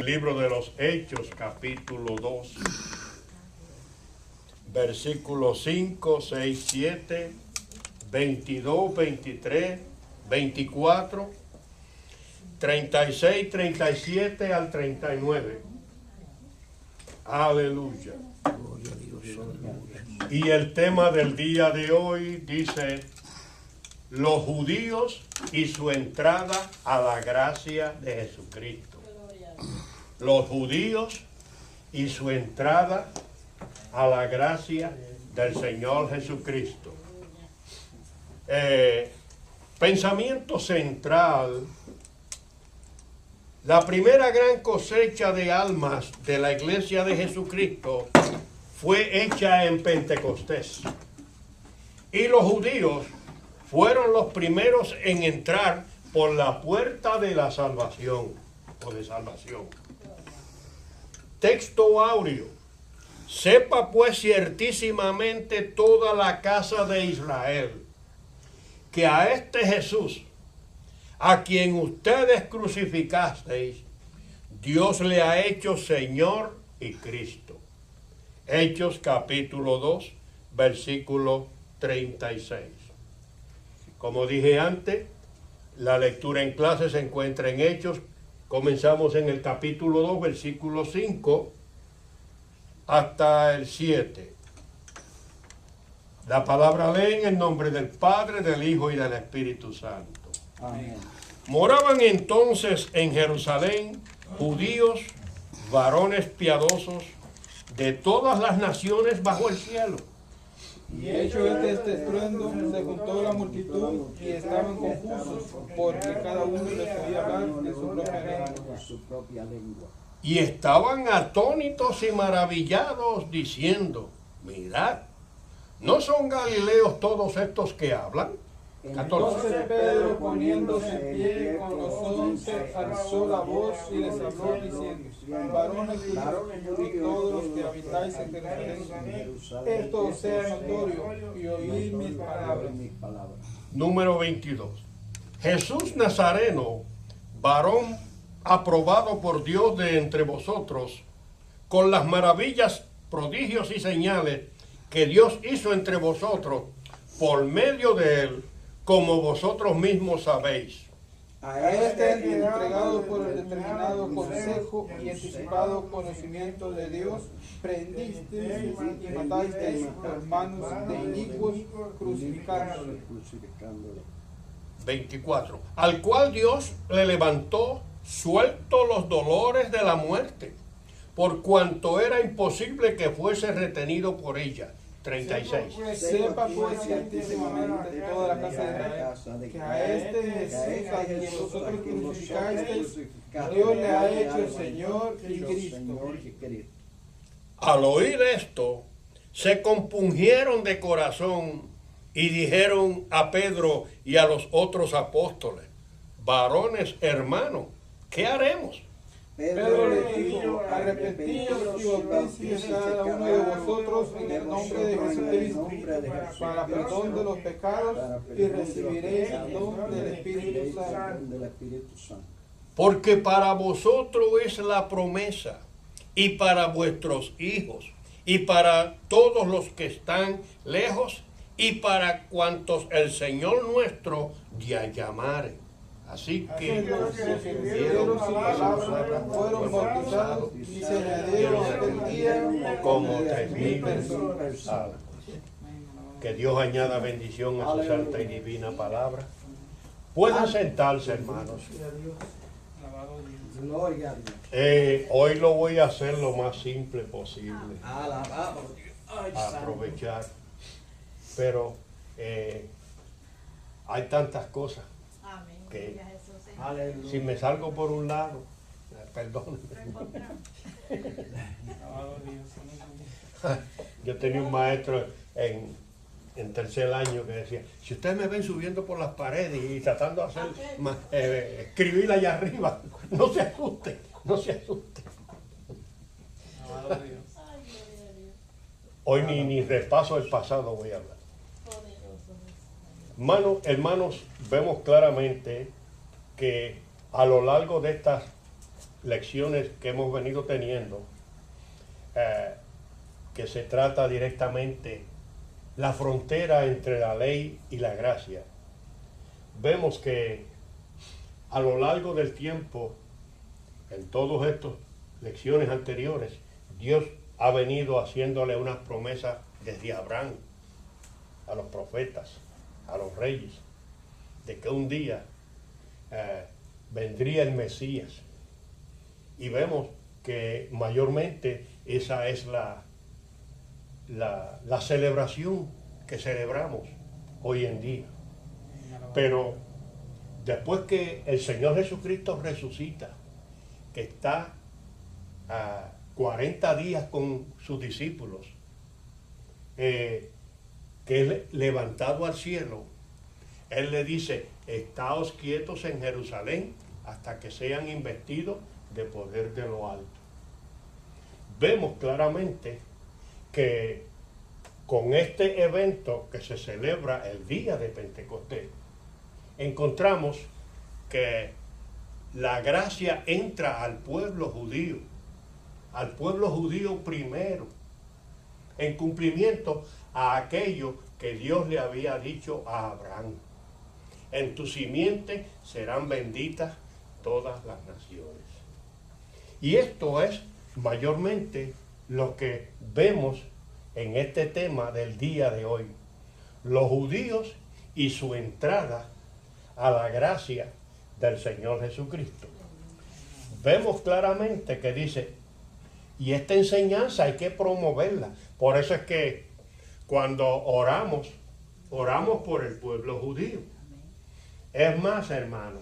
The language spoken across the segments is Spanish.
Libro de los Hechos, capítulo 2, versículos 5, 6, 7, 22, 23, 24, 36, 37 al 39. Aleluya. Y el tema del día de hoy dice: los judíos y su entrada a la gracia de Jesucristo. Los judíos y su entrada a la gracia del Señor Jesucristo. Pensamiento central: la primera gran cosecha de almas de la iglesia de Jesucristo fue hecha en Pentecostés. Y los judíos fueron los primeros en entrar por la puerta de la salvación o de salvación. Texto áureo: sepa pues ciertísimamente toda la casa de Israel, que a este Jesús, a quien ustedes crucificasteis, Dios le ha hecho Señor y Cristo. Hechos capítulo 2, versículo 36. Como dije antes, la lectura en clase se encuentra en Hechos. Comenzamos en el capítulo 2, versículo 5 hasta el 7. La palabra lee en el nombre del Padre, del Hijo y del Espíritu Santo. Amén. Moraban entonces en Jerusalén judíos, varones piadosos de todas las naciones bajo el cielo. Y hecho este estruendo, se juntó la multitud y estaban confusos, porque cada uno les oía hablar en su propia lengua. Y estaban atónitos y maravillados, diciendo: mirad, ¿no son galileos todos estos que hablan? 14. Entonces Pedro, poniéndose en pie con los 11, alzó la voz y les habló diciendo: varones y todos los que habitáis en Jerusalén, esto os sea notorio y oíd mis palabras. Número 22. Jesús Nazareno, varón aprobado por Dios de entre vosotros, con las maravillas, prodigios y señales que Dios hizo entre vosotros por medio de él, como vosotros mismos sabéis. A este entregado por el determinado consejo y anticipado conocimiento de Dios, prendisteis y matasteis por manos de inicuos, crucificándole. 24. Al cual Dios le levantó, suelto los dolores de la muerte, por cuanto era imposible que fuese retenido por ella. 36. Sepa pues ciertísimamente toda la casa de Israel, que a este Jesús a quien vosotros crucificasteis, Dios le ha hecho Señor y Cristo. Al oír esto, se compungieron de corazón y dijeron a Pedro y a los otros apóstoles: varones hermanos, ¿qué haremos? Pedro le dijo: arrepentíos y bautíceos cada uno de vosotros en el nombre de Jesucristo para perdón de los pecados, y recibiréis el don del Espíritu Santo. Porque para vosotros es la promesa, y para vuestros hijos, y para todos los que están lejos, y para cuantos el Señor nuestro ya llamare. Así que los que recibieron su palabra fueron bautizados y se añadieron aquel día como 3,000 personas. Que Dios añada bendición a su santa y divina palabra. Pueden sentarse, hermanos. Hoy lo voy a hacer lo más simple posible. Aprovechar. Pero hay tantas cosas que si me salgo por un lado, perdón. Yo tenía un maestro en tercer año que decía: si ustedes me ven subiendo por las paredes y tratando de hacer escribir allá arriba, no se asusten, no se asusten. Hoy ni repaso el pasado voy a hablar. Hermanos, vemos claramente que a lo largo de estas lecciones que hemos venido teniendo, que se trata directamente la frontera entre la ley y la gracia, vemos que a lo largo del tiempo, en todas estas lecciones anteriores, Dios ha venido haciéndole unas promesas desde Abraham, a los profetas, a los reyes, de que un día vendría el Mesías. Y vemos que mayormente esa es la celebración que celebramos hoy en día. Pero después que el Señor Jesucristo resucita, que está a 40 días con sus discípulos, que es levantado al cielo, Él le dice: estáos quietos en Jerusalén hasta que sean investidos de poder de lo alto. Vemos claramente que con este evento que se celebra el día de Pentecostés, encontramos que la gracia entra al pueblo judío primero, en cumplimiento a aquello que Dios le había dicho a Abraham: en tu simiente serán benditas todas las naciones. Y esto es mayormente lo que vemos en este tema del día de hoy: los judíos y su entrada a la gracia del Señor Jesucristo. Vemos claramente que dice, y esta enseñanza hay que promoverla. Por eso es que cuando oramos por el pueblo judío. Es más, hermano,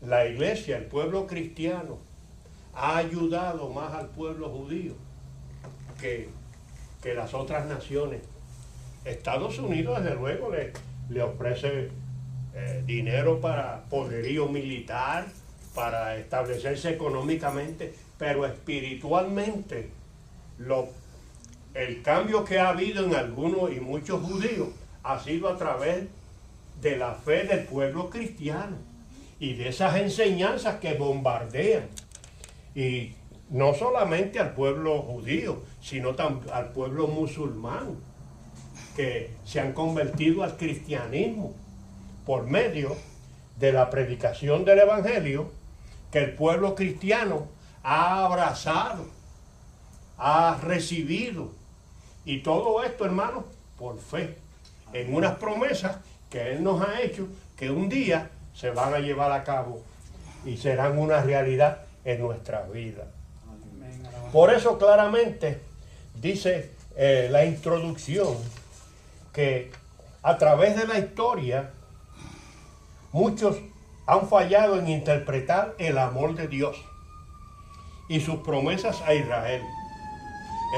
la iglesia, el pueblo cristiano, ha ayudado más al pueblo judío que las otras naciones. Estados Unidos, desde luego, le ofrece dinero para poderío militar, para establecerse económicamente, pero espiritualmente el cambio que ha habido en algunos y muchos judíos ha sido a través de la fe del pueblo cristiano y de esas enseñanzas que bombardean, y no solamente al pueblo judío, sino también al pueblo musulmán, que se han convertido al cristianismo por medio de la predicación del evangelio, que el pueblo cristiano ha abrazado, ha recibido, y todo esto, hermanos, por fe, en unas promesas que Él nos ha hecho, que un día se van a llevar a cabo y serán una realidad en nuestra vida. Por eso claramente dice la introducción que a través de la historia muchos han fallado en interpretar el amor de Dios y sus promesas a Israel.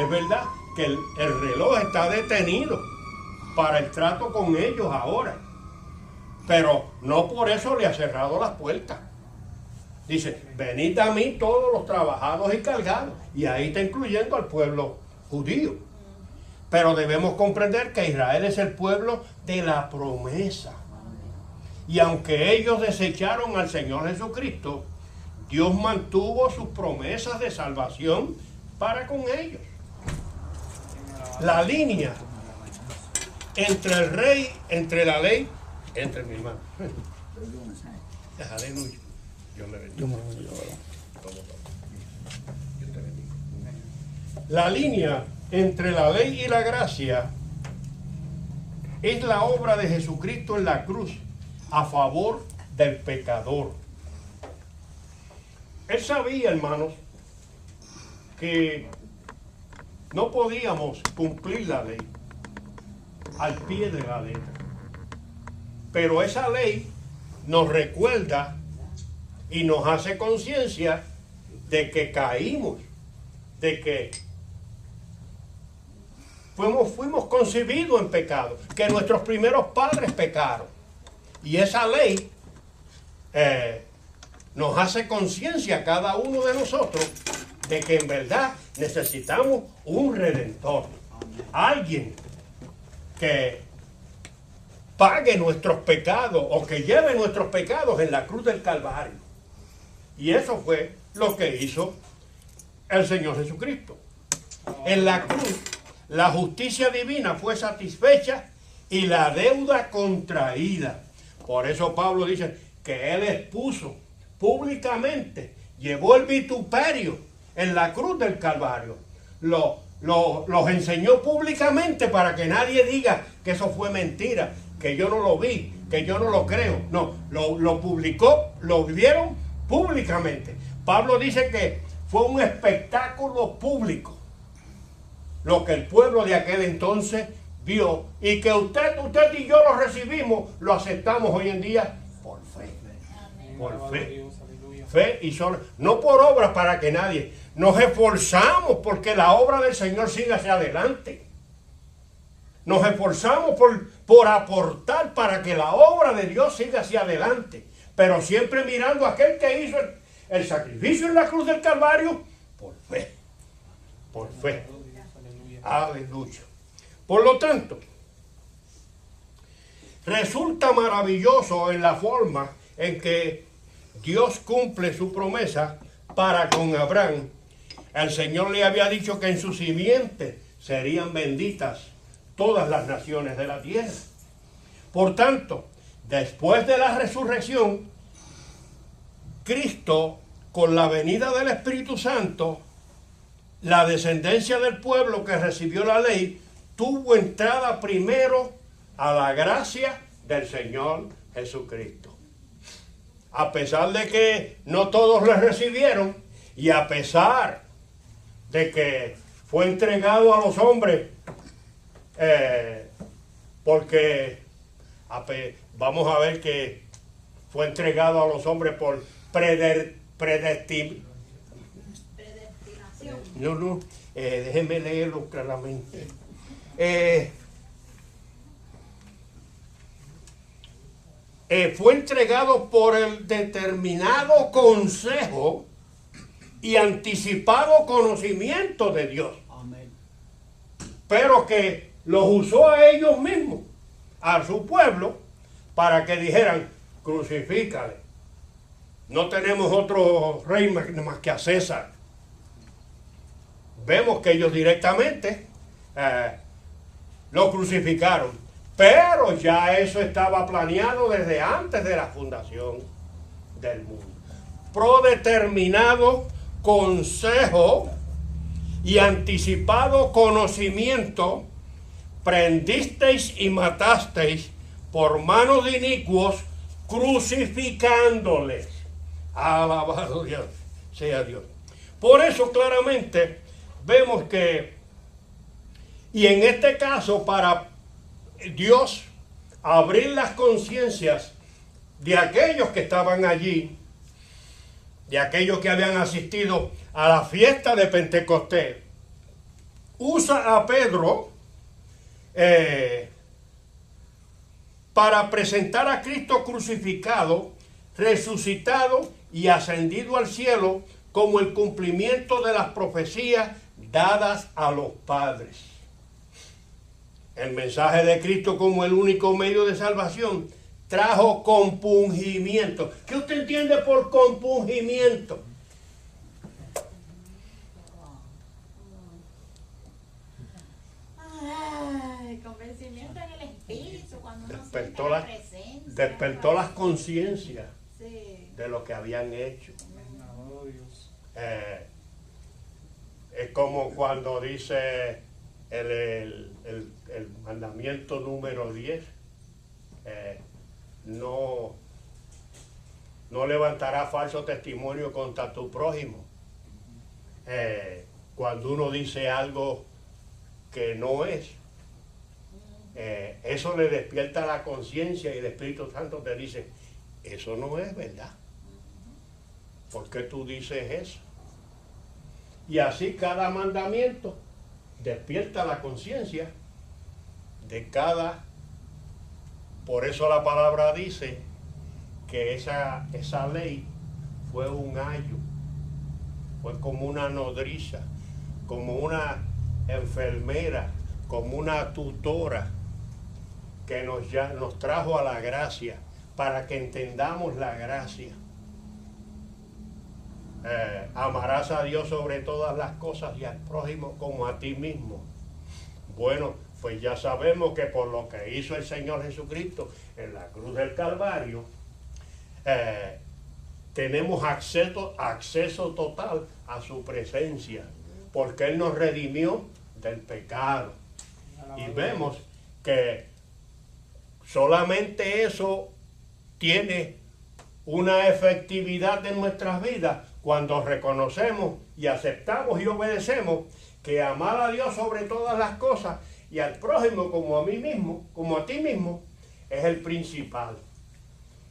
Es verdad que el reloj está detenido para el trato con ellos ahora, pero no por eso le ha cerrado las puertas. Dice, venid a mí todos los trabajados y cargados, y ahí está incluyendo al pueblo judío. Pero debemos comprender que Israel es el pueblo de la promesa. Y aunque ellos desecharon al Señor Jesucristo, Dios mantuvo sus promesas de salvación para con ellos. La línea entre el rey, entre la ley, entre mi hermano. Aleluya. Dios le bendiga. Dios te bendiga. La línea entre la ley y la gracia es la obra de Jesucristo en la cruz a favor del pecador. Él sabía, hermanos, que no podíamos cumplir la ley al pie de la letra, pero esa ley nos recuerda y nos hace conciencia de que caímos, de que fuimos concebidos en pecado, que nuestros primeros padres pecaron. Y esa ley nos hace conciencia a cada uno de nosotros de que en verdad necesitamos un redentor, alguien que pague nuestros pecados o que lleve nuestros pecados en la cruz del Calvario. Y eso fue lo que hizo el Señor Jesucristo. En la cruz, la justicia divina fue satisfecha y la deuda contraída. Por eso Pablo dice que Él expuso públicamente, llevó el vituperio en la cruz del Calvario. Los enseñó públicamente para que nadie diga que eso fue mentira, que yo no lo vi, que yo no lo creo. No, lo publicó, lo vieron públicamente. Pablo dice que fue un espectáculo público lo que el pueblo de aquel entonces vio, y que usted y yo lo recibimos, lo aceptamos hoy en día por fe. Por fe. Fe y solo, no por obras para que nadie. Nos esforzamos porque la obra del Señor siga hacia adelante. Nos esforzamos por aportar para que la obra de Dios siga hacia adelante. Pero siempre mirando a aquel que hizo el sacrificio en la cruz del Calvario por fe. Por fe. Aleluya. Por lo tanto, resulta maravilloso en la forma en que Dios cumple su promesa para con Abraham. El Señor le había dicho que en su simiente serían benditas todas las naciones de la tierra. Por tanto, después de la resurrección, Cristo, con la venida del Espíritu Santo, la descendencia del pueblo que recibió la ley, tuvo entrada primero a la gracia del Señor Jesucristo. A pesar de que no todos le recibieron, y a pesar de que fue entregado a los hombres, porque vamos a ver que fue entregado a los hombres por predestinación. No, déjenme leerlo claramente. Fue entregado por el determinado consejo y anticipado conocimiento de Dios. Amén. Pero que los usó a ellos mismos, a su pueblo, para que dijeran, crucifícale. No tenemos otro rey más que a César. Vemos que ellos directamente lo crucificaron. Pero ya eso estaba planeado desde antes de la fundación del mundo. Prodeterminado consejo y anticipado conocimiento, prendisteis y matasteis por manos de inicuos, crucificándoles. Alabado Dios, sea Dios. Por eso claramente vemos que, y en este caso, para Dios abrir las conciencias de aquellos que estaban allí, de aquellos que habían asistido a la fiesta de Pentecostés, usa a Pedro para presentar a Cristo crucificado, resucitado y ascendido al cielo como el cumplimiento de las profecías dadas a los padres. El mensaje de Cristo como el único medio de salvación trajo compungimiento. ¿Qué usted entiende por compungimiento? Convencimiento en el espíritu, cuando uno Despertó, siente la presencia. despertó las conciencias Sí. de lo que habían hecho. Es como cuando dice el mandamiento número 10, no levantará falso testimonio contra tu prójimo. Cuando uno dice algo que no es, eso le despierta la conciencia y el Espíritu Santo te dice, eso no es verdad. ¿Por qué tú dices eso? Y así cada mandamiento despierta la conciencia de cada. Por eso la palabra dice que esa ley fue un ayo, fue como una nodriza, como una enfermera, como una tutora que nos trajo a la gracia para que entendamos la gracia. amarás a Dios sobre todas las cosas y al prójimo como a ti mismo. Bueno, pues ya sabemos que por lo que hizo el Señor Jesucristo en la cruz del Calvario, tenemos acceso total a su presencia, porque Él nos redimió del pecado. Y vemos que solamente eso tiene una efectividad en nuestras vidas cuando reconocemos y aceptamos y obedecemos que amar a Dios sobre todas las cosas y al prójimo como a mí mismo, como a ti mismo, es el principal.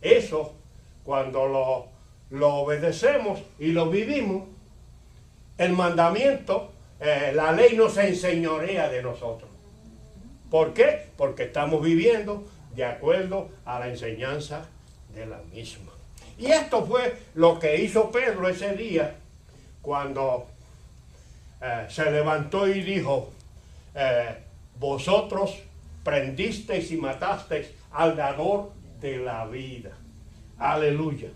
Eso, cuando lo obedecemos y lo vivimos, el mandamiento, la ley no se enseñorea de nosotros. ¿Por qué? Porque estamos viviendo de acuerdo a la enseñanza de la misma. Y esto fue lo que hizo Pedro ese día cuando se levantó y dijo, vosotros prendisteis y matasteis al dador de la vida. Aleluya.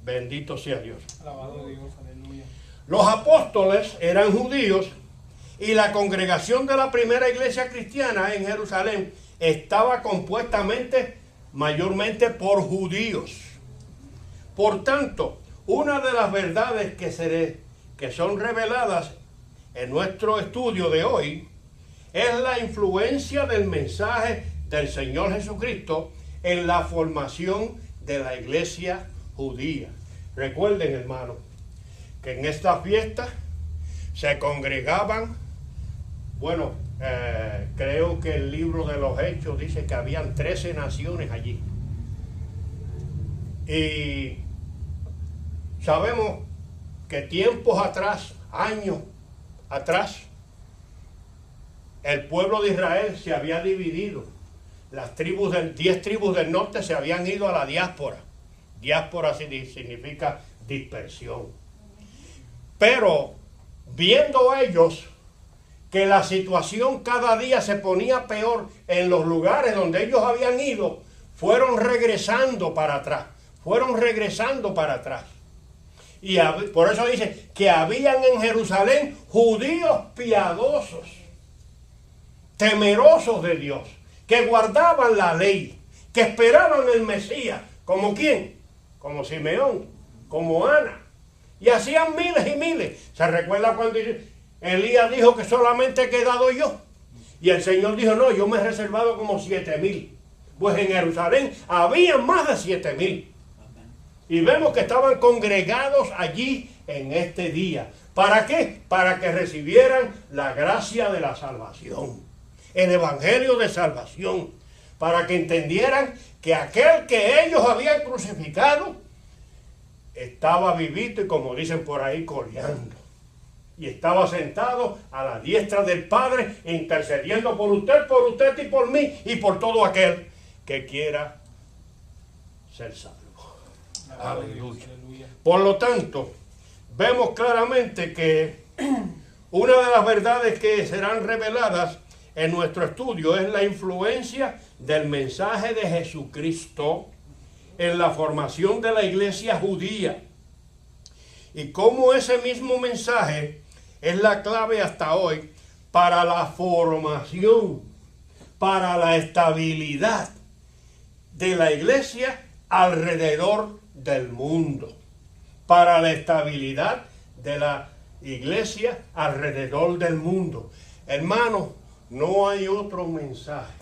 Bendito sea Dios. Alabado Dios, aleluya. Los apóstoles eran judíos y la congregación de la primera iglesia cristiana en Jerusalén estaba compuesta mayormente por judíos. Por tanto, una de las verdades que son reveladas en nuestro estudio de hoy es la influencia del mensaje del Señor Jesucristo en la formación de la iglesia judía. Recuerden, hermanos, que en esta fiesta se congregaban, bueno, creo que el libro de los Hechos dice que habían 13 naciones allí. Y sabemos que tiempos atrás, años atrás, el pueblo de Israel se había dividido. Las 10 tribus del norte se habían ido a la diáspora. Diáspora significa dispersión. Pero viendo ellos que la situación cada día se ponía peor en los lugares donde ellos habían ido, fueron regresando para atrás. Y por eso dice que habían en Jerusalén judíos piadosos, temerosos de Dios, que guardaban la ley, que esperaban el Mesías. ¿Como quién? Como Simeón, como Ana. Y hacían miles y miles. ¿Se recuerda cuando Elías dijo que solamente he quedado yo? Y el Señor dijo, no, yo me he reservado como 7,000. Pues en Jerusalén había más de 7,000. Y vemos que estaban congregados allí en este día. ¿Para qué? Para que recibieran la gracia de la salvación. El evangelio de salvación. Para que entendieran que aquel que ellos habían crucificado estaba vivito y, como dicen por ahí, coleando. Y estaba sentado a la diestra del Padre, intercediendo por usted y por mí y por todo aquel que quiera ser salvo. Aleluya. Por lo tanto, vemos claramente que una de las verdades que serán reveladas en nuestro estudio es la influencia del mensaje de Jesucristo en la formación de la iglesia judía. Y cómo ese mismo mensaje es la clave hasta hoy para la formación, para la estabilidad de la iglesia alrededor del mundo. Para la estabilidad de la iglesia alrededor del mundo. Hermanos, no hay otro mensaje,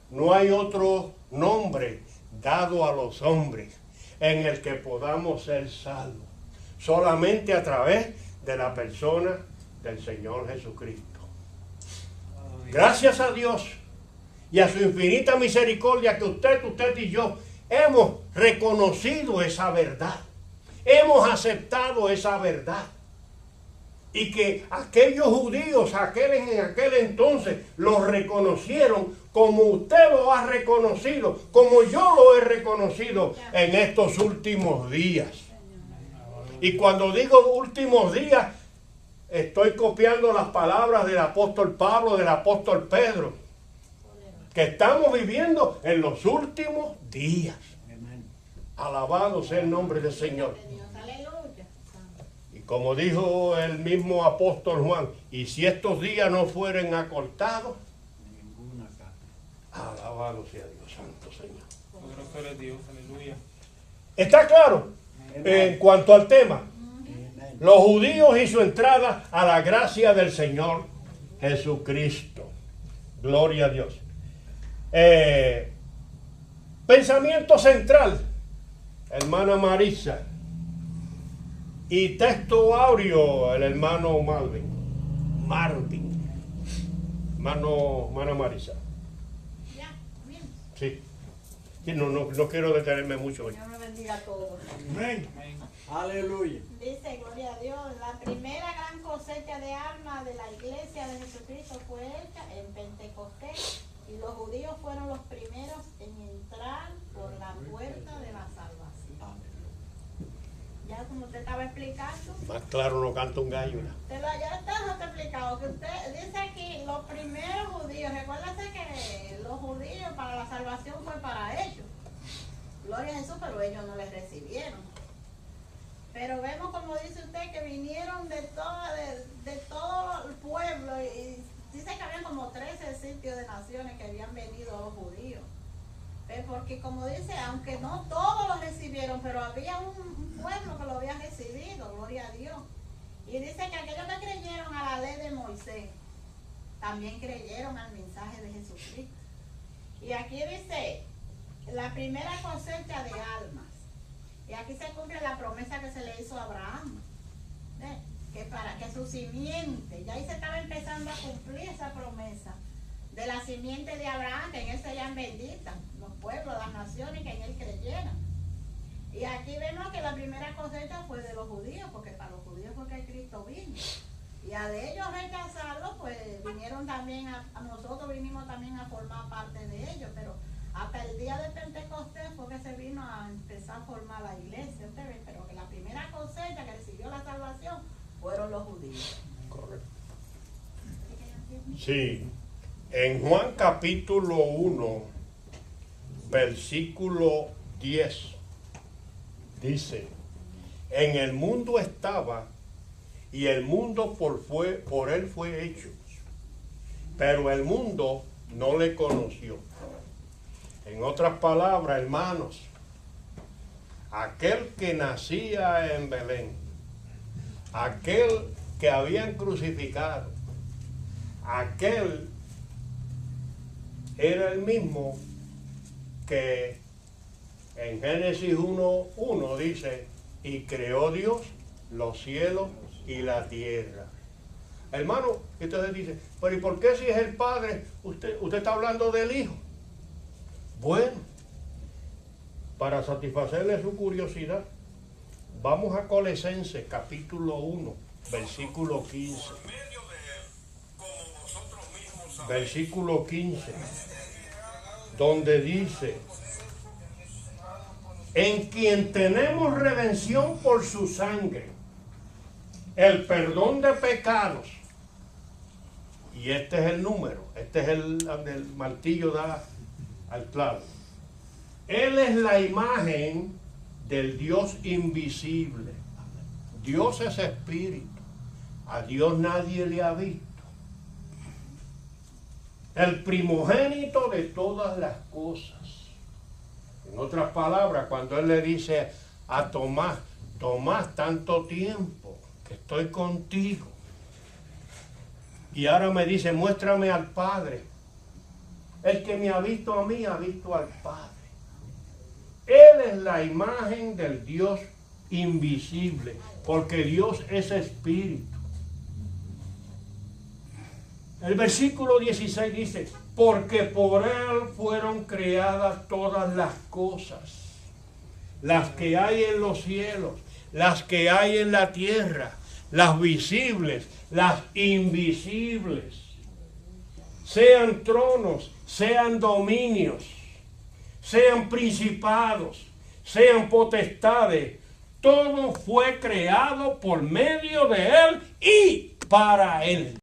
no hay otro nombre dado a los hombres en el que podamos ser salvos. Solamente a través de la persona del Señor Jesucristo. Gracias a Dios y a su infinita misericordia que usted y yo hemos reconocido esa verdad. Hemos aceptado esa verdad. Y que aquellos judíos en aquel entonces los reconocieron como usted lo ha reconocido, como yo lo he reconocido en estos últimos días. Y cuando digo últimos días, estoy copiando las palabras del apóstol Pablo, del apóstol Pedro, que estamos viviendo en los últimos días. Alabado sea el nombre del Señor. Como dijo el mismo apóstol Juan, y si estos días no fueren acortados, alabado sea Dios, santo Señor. Poderoso eres Dios, aleluya. ¿Está claro? En cuanto al tema, los judíos y su entrada a la gracia del Señor Jesucristo. Gloria a Dios. Pensamiento central, hermana Marisa. Y texto áureo, el hermano Marvin. Hermana Marisa. Ya, bien. Sí. Sí, no quiero detenerme mucho hoy. Dios me bendiga a todos. Amén. Aleluya. Dice, gloria a Dios, la primera gran cosecha de almas de la iglesia de Jesucristo fue hecha en Pentecostés y los judíos fueron los primeros en entrar por la puerta de la salvación. Ya como usted estaba explicando, Más claro no canta un gallo. ya está explicado, que usted dice aquí, los primeros judíos, recuérdate que los judíos para la salvación fue para ellos. Gloria a Jesús, pero ellos no les recibieron. Pero vemos como dice usted que vinieron de todo el pueblo y dice que habían como 13 sitios de naciones que habían venido a los judíos. Porque como dice, aunque no todos lo recibieron, pero había un pueblo que lo había recibido, gloria a Dios. Y dice que aquellos que creyeron a la ley de Moisés, también creyeron al mensaje de Jesucristo. Y aquí dice, la primera cosecha de almas. Y aquí se cumple la promesa que se le hizo a Abraham, que para que su simiente, ya ahí se estaba empezando a cumplir esa promesa de la simiente de Abraham, que en él serían benditas los pueblos, las naciones que en él creyeran. Y aquí vemos que la primera cosecha fue de los judíos, porque para los judíos fue que Cristo vino. Y a de ellos rechazarlo, pues vinieron también a nosotros vinimos también a formar parte de ellos, pero hasta el día de Pentecostés fue que se vino a empezar a formar la iglesia, usted ve, pero que la primera cosecha que recibió la salvación fueron los judíos. Correcto. Sí. En Juan capítulo 1, versículo 10, dice, en el mundo estaba y el mundo por él fue hecho, pero el mundo no le conoció. En otras palabras, hermanos, aquel que nacía en Belén, aquel que habían crucificado, aquel era el mismo que en Génesis 1:1 dice, y creó Dios los cielos y la tierra. Hermano, entonces dice, pero ¿y por qué si es el Padre, usted está hablando del Hijo? Bueno, para satisfacerle su curiosidad, vamos a Colosenses capítulo 1, versículo 15. Versículo 15, donde dice, en quien tenemos redención por su sangre, el perdón de pecados. Y este es el número, este es el martillo da al clavo. Él es la imagen del Dios invisible. Dios es espíritu. A Dios nadie le ha visto. El primogénito de todas las cosas. En otras palabras, cuando Él le dice a Tomás, Tomás, tanto tiempo que estoy contigo. Y ahora me dice, muéstrame al Padre. El que me ha visto a mí, ha visto al Padre. Él es la imagen del Dios invisible, porque Dios es espíritu. El versículo 16 dice, porque por Él fueron creadas todas las cosas, las que hay en los cielos, las que hay en la tierra, las visibles, las invisibles, sean tronos, sean dominios, sean principados, sean potestades, todo fue creado por medio de Él y para Él.